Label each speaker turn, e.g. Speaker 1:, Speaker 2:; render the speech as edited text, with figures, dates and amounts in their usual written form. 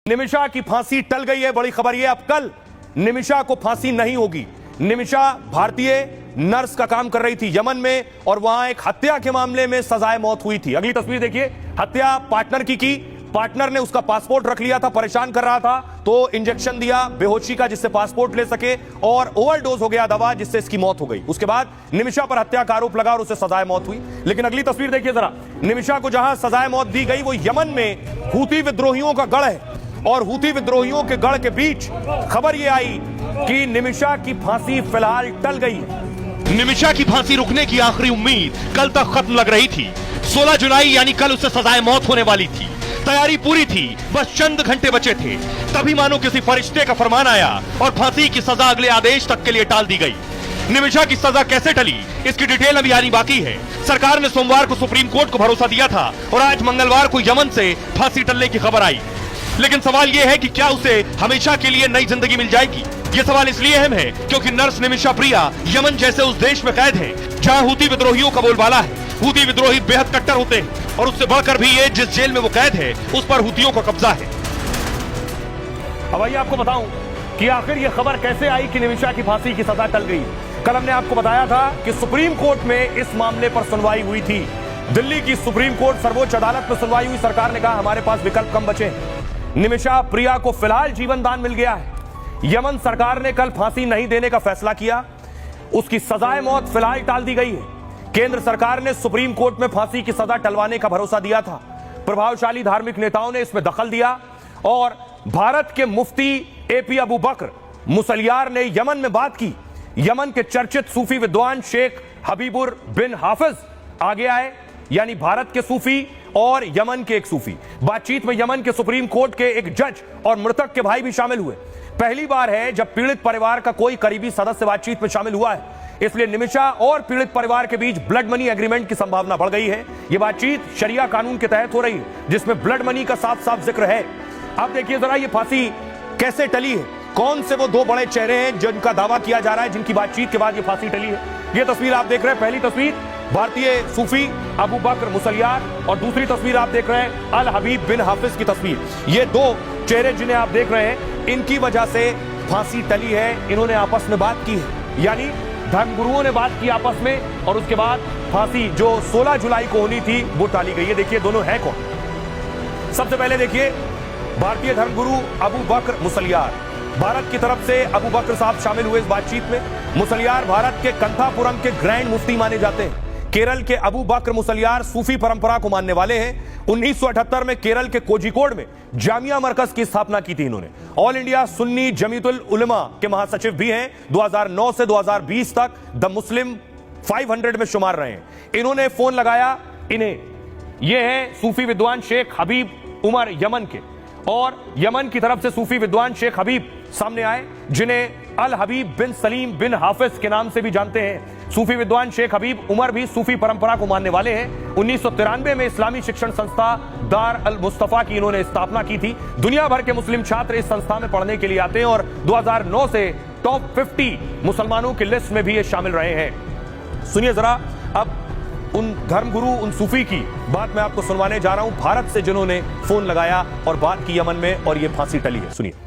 Speaker 1: निमिषा की फांसी टल गई है। बड़ी खबर यह, अब कल निमिषा को फांसी नहीं होगी। निमिषा भारतीय नर्स का काम कर रही थी यमन में और वहां एक हत्या के मामले में सजाए मौत हुई थी। अगली तस्वीर देखिए, हत्या पार्टनर की पार्टनर ने उसका पासपोर्ट रख लिया था, परेशान कर रहा था तो इंजेक्शन दिया बेहोशी का जिससे पासपोर्ट ले सके और ओवरडोज हो गया दवा जिससे इसकी मौत हो गई। उसके बाद निमिषा पर हत्या का आरोप लगा और उसे सजाए मौत हुई। लेकिन अगली तस्वीर देखिए जरा, निमिषा को जहां सजाए मौत दी गई वो यमन में हूती विद्रोहियों का गढ़ है और हूती विद्रोहियों के गढ़ के बीच खबर यह आई कि निमिषा की फांसी फिलहाल टल गई है।
Speaker 2: निमिषा की फांसी रुकने की आखिरी उम्मीद कल तक खत्म लग रही थी। 16 जुलाई यानी कल उसे सजाए मौत होने वाली थी। तैयारी पूरी थी, बस चंद घंटे बचे थे। तभी मानो किसी फरिश्ते का फरमान आया और फांसी की सजा अगले आदेश तक के लिए टाल दी गई। निमिषा की सजा कैसे टली, इसकी डिटेल अभी आनी बाकी है। सरकार ने सोमवार को सुप्रीम कोर्ट को भरोसा दिया था और आज मंगलवार को यमन से फांसी टलने की खबर आई। लेकिन सवाल यह है कि क्या उसे हमेशा के लिए नई जिंदगी मिल जाएगी। यह सवाल इसलिए अहम है क्योंकि नर्स निमिषा प्रिया यमन जैसे उस देश में कैद है जहां हूती विद्रोहियों का बोलबाला है। हूती विद्रोही बेहद कट्टर होते हैं और उससे बढ़कर भी ये जिस जेल में वो कैद है उस पर हूतियों का कब्जा है।
Speaker 1: अब आइए आपको बताऊं कि आखिर यह खबर कैसे आई कि निमिषा की फांसी की सजा टल गई। कल हमने आपको बताया था कि सुप्रीम कोर्ट में इस मामले पर सुनवाई हुई थी। दिल्ली की सुप्रीम कोर्ट सर्वोच्च अदालत में सुनवाई हुई। सरकार ने कहा हमारे पास विकल्प कम बचे। निमिषा प्रिया को फिलहाल जीवन दान मिल गया है। यमन सरकार ने कल फांसी नहीं देने का फैसला किया, उसकी सजाए मौत फिलहाल टाल दी गई है। केंद्र सरकार ने सुप्रीम कोर्ट में फांसी की सजा टलवाने का भरोसा दिया था। प्रभावशाली धार्मिक नेताओं ने इसमें दखल दिया और भारत के मुफ्ती एपी अबू बकर मुसलियार ने यमन में बात की। यमन के चर्चित सूफी विद्वान शेख हबीबुर बिन हाफिज आगे आए, यानी भारत के सूफी और यमन के एक सूफी। बातचीत में यमन के सुप्रीम कोर्ट के एक जज और मृतक के भाई भी शामिल हुए। पहली बार है जब पीड़ित परिवार का कोई करीबी सदस्य बातचीत में शामिल हुआ है, इसलिए निमिषा और पीड़ित परिवार के बीच ब्लड मनी एग्रीमेंट की संभावना बढ़ गई है। यह बातचीत शरिया कानून के तहत हो रही है जिसमें ब्लड मनी का साफ साफ जिक्र है। अब देखिए जरा ये फांसी कैसे टली है, कौन से वो दो बड़े चेहरे हैं जिनका दावा किया जा रहा है जिनकी बातचीत के बाद ये फांसी टली है। ये तस्वीर आप देख रहे हैं, पहली तस्वीर भारतीय सूफी अबू बकर मुसलियार और दूसरी तस्वीर आप देख रहे हैं अल हबीब बिन हाफिज की तस्वीर। ये दो चेहरे जिन्हें आप देख रहे हैं इनकी वजह से फांसी टली है। इन्होंने आपस में बात की है, यानी धर्मगुरुओं ने बात की आपस में और उसके बाद फांसी जो 16 जुलाई को होनी थी वो टाली गई है। देखिए दोनों है कौन। सबसे पहले देखिए भारतीय धर्मगुरु अबू बकर मुसलियार, भारत की तरफ से अबू बकर साहब शामिल हुए इस बातचीत में। मुसलियार भारत के कंथापुरम के ग्रैंड मुफ्ती माने जाते हैं। केरल के अबू बकर मुसलियार सूफी परंपरा को मानने वाले हैं। 1978 में केरल के कोझिकोड में जामिया मरकज की स्थापना की थी इन्होंने। ऑल इंडिया सुन्नी जमीयतुल उलमा के महासचिव भी हैं। 2009 से 2020 तक द मुस्लिम 500 में शुमार रहे हैं। इन्होंने फोन लगाया इन्हें। ये हैं सूफी विद्वान शेख हबीब उमर यमन के, और यमन की तरफ से सूफी विद्वान शेख हबीब सामने आए जिन्हें अल हबीब बिन सलीम बिन हाफिज के नाम से भी जानते हैं। सूफी विद्वान शेख हबीब उमर भी सूफी परंपरा को मानने वाले हैं। 1993 में इस्लामी शिक्षण संस्था दार अल मुस्तफा की इन्होंने स्थापना की थी। दुनिया भर के मुस्लिम छात्र इस संस्था में पढ़ने के लिए आते हैं और 2009 से टॉप 50 मुसलमानों की लिस्ट में भी ये शामिल रहे हैं। सुनिए जरा अब उन धर्मगुरु, उन सूफी की बात मैं आपको सुनवाने जा रहा हूं, भारत से जिन्होंने फोन लगाया और बात की यमन में और ये फांसी टली है। सुनिए।